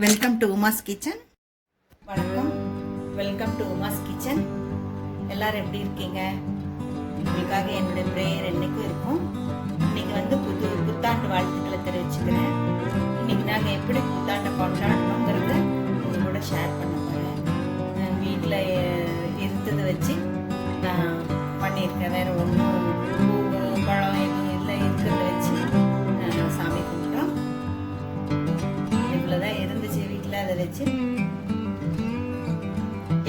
Welcome to Uma's kitchen. வணக்கம், welcome to Uma's kitchen. எல்லாரும் எப்படி இருக்கீங்க? உங்களுக்காக என்னுடைய ப்ரேயர் என்னைக்கும் இருக்கும். இன்னைக்கு வந்து புத்தாண்டு வாழ்த்துக்களை தெரிவிச்சுக்கிறேன். இன்னைக்கு நாங்கள் எப்படி புத்தாண்டை கொண்டாடணுங்கிறத உங்க கூட ஷேர் பண்ண போகிறேன். வீட்டில் இருந்ததை வச்சு நான் பண்ணியிருக்கேன். வேறு ஒன்றும் பூ பழம் எதுவும் இல்லை, இருக்கிறத வச்சு சாமி கும்பிட்டோம். இவ்வளோதான் இருந்துச்சு வீட்டில். அதை வச்சு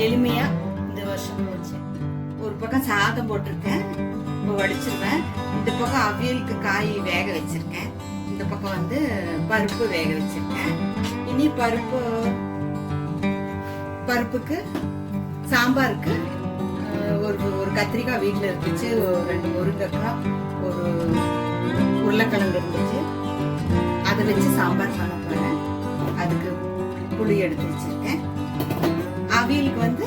எளிமையா இந்த வருஷம் போச்சு. ஒரு பக்கம் சாதம் போட்டிருக்கேன், இப்போ வடிச்சிருவேன். இந்த பக்கம் அவியலுக்கு காய் வேக வச்சிருக்கேன். இந்த பக்கம் வந்து பருப்பு வேக வச்சிருக்கேன். இனி பருப்புக்கு சாம்பாருக்கு ஒரு கத்திரிக்காய் வீட்டில் இருந்துச்சு, 2 முருங்கைக்காய், ஒரு உருளைக்கிழங்கு இருந்துச்சு. அதை வச்சு சாம்பார் பண்ண போறேன். அதுக்கு புளி எடுத்து வச்சிருக்கேன். அவியலுக்கு வந்து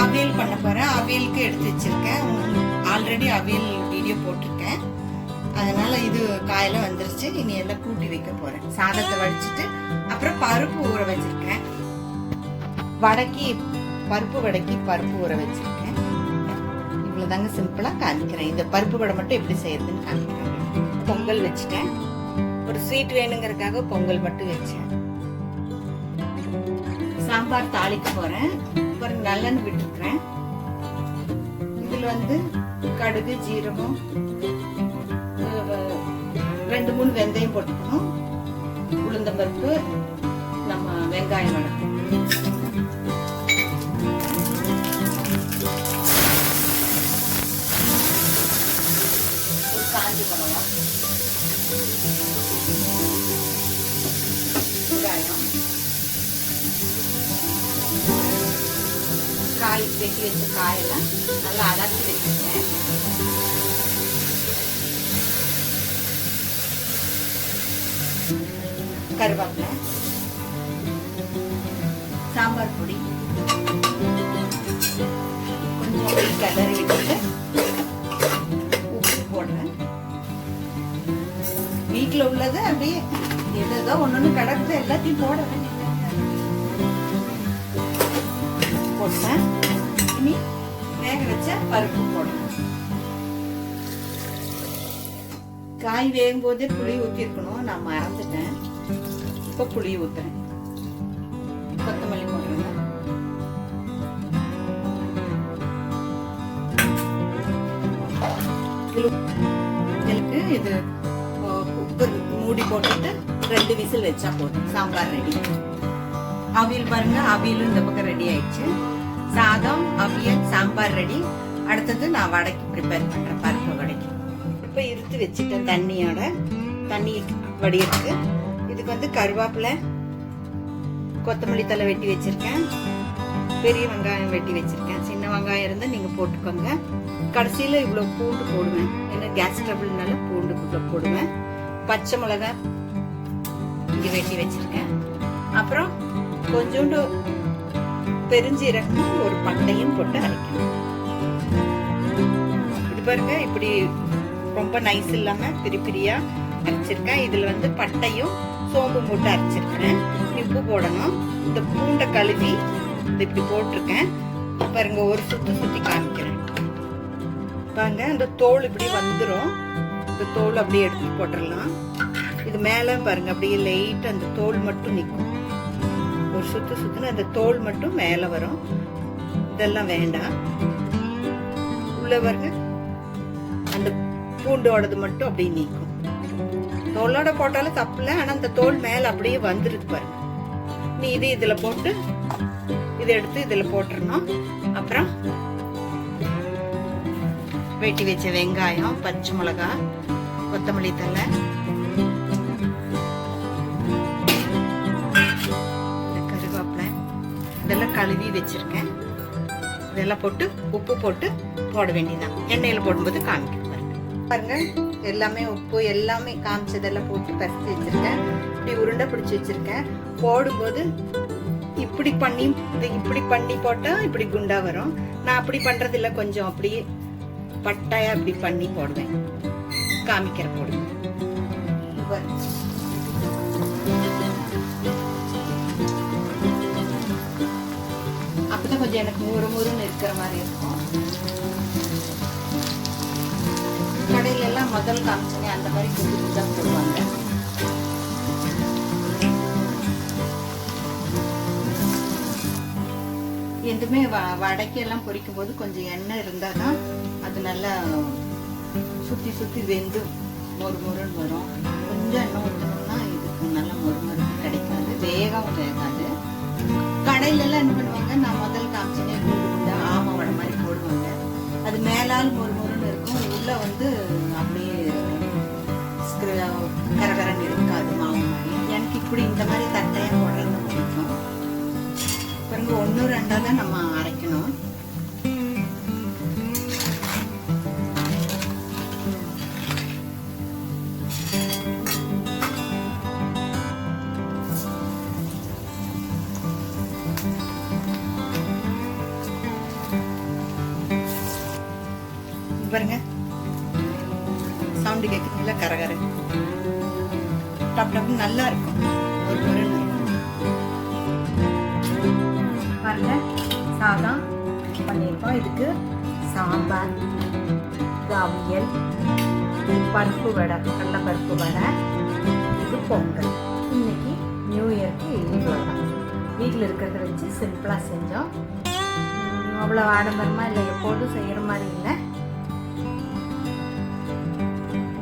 அவியல் பண்ண போறேன். அவியலுக்கு எடுத்து வச்சிருக்கேன். ஆல்ரெடி அவியல் வீடியோ போட்டிருக்கேன். அதனால இது காயில வந்துருச்சு. இனி எல்லாம் கூட்டி வைக்க போறேன். சாதத்தை வடிச்சிட்டு அப்புறம் பருப்பு ஊற வச்சிருக்கேன். பருப்பு ஊற வச்சிருக்கேன். இவ்வளவுதாங்க, சிம்பிளா காமிக்கிறேன். இந்த பருப்பு வடை மட்டும் எப்படி செய்யறதுன்னு காமிக்கிறேன். பொங்கல் வச்சுட்டேன். ஒரு ஸ்வீட் வேணுங்கிறதுக்காக பொங்கல் மட்டும் வச்சேன். சாம்பார் தாளிக்க போறேன். ஒரு நல்லெண்ணெய் விட்டுருக்கிறேன். இதுல வந்து கடுகு, ஜீரகம், 2-3 வெந்தயம் போட்டுக்கணும். உளுந்தம்பருப்பு, நம்ம வெங்காயம் வடை, ஒரு காஞ்சி மிளகா, வெங்காயம், காய் வெட்டி வச்ச காயெல்லாம் நல்லா அலசி வச்சுருக்கேன். கருவேப்பிலை, சாம்பார் பொடி கொஞ்சம் கிளறி விட்டுட்டு உப்பு போடுறேன். வீட்டில் உள்ளது அப்படியே ஏதோ ஒன்று கிடக்குது, எல்லாத்தையும் போட வேண்டியது போட்டேன். இனி வேக வச்ச பருப்பு போடுறேன். காய் வேகும் போதே புளி ஊற்றிருக்கணும், நான் மறந்துட்டேன். இப்போ புளி ஊத்துறேன். கொத்தமல்லி போடுறேன். இதுக்கு இது குக்கர் மூடி போட்டுட்டு 2 விசில் வச்சா போதும். சாம்பார் ரெடி. அவியல் பாருங்க, அவியலும் இந்த பக்கம் ரெடி ஆயிடுச்சு. சாதம், அவியல், சாம்பார் ரெடி. அடுத்தது நான் வடைக்கு ப்ரிப்பேர் பண்றேன். பருப்பு வடைக்கு இப்ப இருத்து வச்சுட்டேன். தண்ணி வடியிருக்கு. இதுக்கு வந்து கருவேப்பிலை, கொத்தமல்லி தலை வெட்டி வச்சிருக்கேன். பெரிய வெங்காயம் வெட்டி வச்சிருக்கேன். சின்ன வெங்காயம் இருந்தா நீங்க போட்டுக்கோங்க. கடைசியில இவ்வளவு பூண்டு போடுவேன். ஏன்னா கேஸ் ட்ரபிள்னால பூண்டு போடுவேன். பச்சை மிளகாய் இங்க வெட்டி வச்சிருக்கேன். அப்புறம் கொஞ்சோண்டு பெருஞ்சீரகம், ஒரு பட்டையும் போட்டு அரைக்கணும். இது பாருங்க, இப்படி ரொம்ப நைஸ் இல்லாம பிரியா அரைச்சிருக்கேன். இதுல வந்து பட்டையும் சோம்பு போட்டு அரைச்சிருக்கேன். உப்பு போடணும். இந்த பூண்டை கழுவி இப்படி போட்டிருக்கேன். பாருங்க, ஒரு சுத்தி காமிக்கிறேன். பாருங்க, இந்த தோல் இப்படி வந்துடும். இந்த தோல் அப்படியே எடுத்து போட்டுடலாம். இது மேல பாருங்க, அப்படியே லைட் அந்த தோல் மட்டும் நிற்கும். ஒரு சுத்துன்னு அந்த தோல் மட்டும் மேல வரும். இதெல்லாம் வேண்டாம். உள்ள பாருங்க, அந்த பூண்டோடது மட்டும் அப்படியே நீக்கும். தோலோட போட்டாலும் தப்பு இல்லை, ஆனா அந்த தோல் மேல அப்படியே வந்துருக்கு பாருங்க. நீ இதுல போட்டு இதை எடுத்து இதுல போட்டுறணும். அப்புறம் வெட்டி வச்ச வெங்காயம், பச்சை மிளகா, கொத்தமல்லி தழை, கருவேப்பிலை இதெல்லாம் கழுவி வச்சிருக்கேன். இதெல்லாம் போட்டு உப்பு போட்டு போட வேண்டியதான். எண்ணெயில போடும்போது காமிக்க பாருங்க. எல்லாமே உப்பு எல்லாமே காமிச்சதெல்லாம் போட்டு பறிச்சு வச்சிருக்கேன். இப்படி உருண்டை பிடிச்சி வச்சிருக்கேன். போடும்போது இப்படி பண்ணி போட்டா இப்படி குண்டா வரும். நான் அப்படி பண்றது இல்ல, கொஞ்சம் அப்படியே பட்டாயா இப்படி பண்ணி போடுவேன். காமிக்கிற போடுவேன். கொஞ்சம் எனக்கு முறுமுறுன்னு இருக்கிற மாதிரி இருக்கும். கடையில எல்லாம் முதல் காமிச்சனே அந்த மாதிரி குண்டு தான் போடுவாங்க. எதுவுமே வடைக்கெல்லாம் பொரிக்கும் போது கொஞ்சம் எண்ணெய் இருந்தால் தான் அது நல்லா சுற்றி சுற்றி வெந்து மொறுமொறுன்னு வரும். கொஞ்சம் எண்ணெய் ஊற்றணும்னா இதுக்கு நல்லா மொறுமொறுப்பு கிடைக்காது, வேகாது. கடையிலெல்லாம் என்ன பண்ணுவாங்க, நான் முதல் காமிச்சனே குண்டு ஆமை வடை மாதிரி போடுவாங்க. அது மேலால் மொறுமொறுன்னு இருக்கும், உள்ள வந்து அப்படியே கரகரன்னு இருக்காது மாவு மாதிரி. எனக்கு இப்படி இந்த மாதிரி தட்டையாக போடுறது தான் பிடிக்கும். பாருங்க, 1 2 தான் நம்ம அரைக்கணும். பாருங்க, சவுண்டு கேட்குறீங்களா? கரகர டப் டப் நல்லா இருக்கும், ஒரு பொருள் பாருங்க. சாதம் பண்ணியிருக்கோம், இதுக்கு சாம்பார், இது அவியல், இது பருப்பு வடை, கடலைப்பருப்பு வடை, இது பொங்கல். இன்னைக்கு நியூ இயர்க்கு இவ்வளோதான். வீட்டில் இருக்கிறத வச்சு சிம்பிளாக செஞ்சோம். அவ்வளோ ஆடம்பரமாக இல்லை, எப்போதும் செய்கிற மாதிரி இல்லை.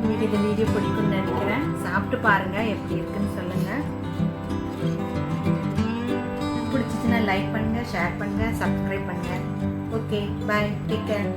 உங்களுக்கு இந்த வீடியோ பிடிக்கும்னு நினைக்கிறேன். சாப்பிட்டு பாருங்கள், எப்படி இருக்குன்னு சொல்லுங்கள். பிடிச்சிச்சுன்னா லைக் பண்ணுங்கள், ஷேர் பண்ணுங்கள், சப்ஸ்கிரைப் பண்ணுங்கள். ஓகே, பாய், டேக் கேர்.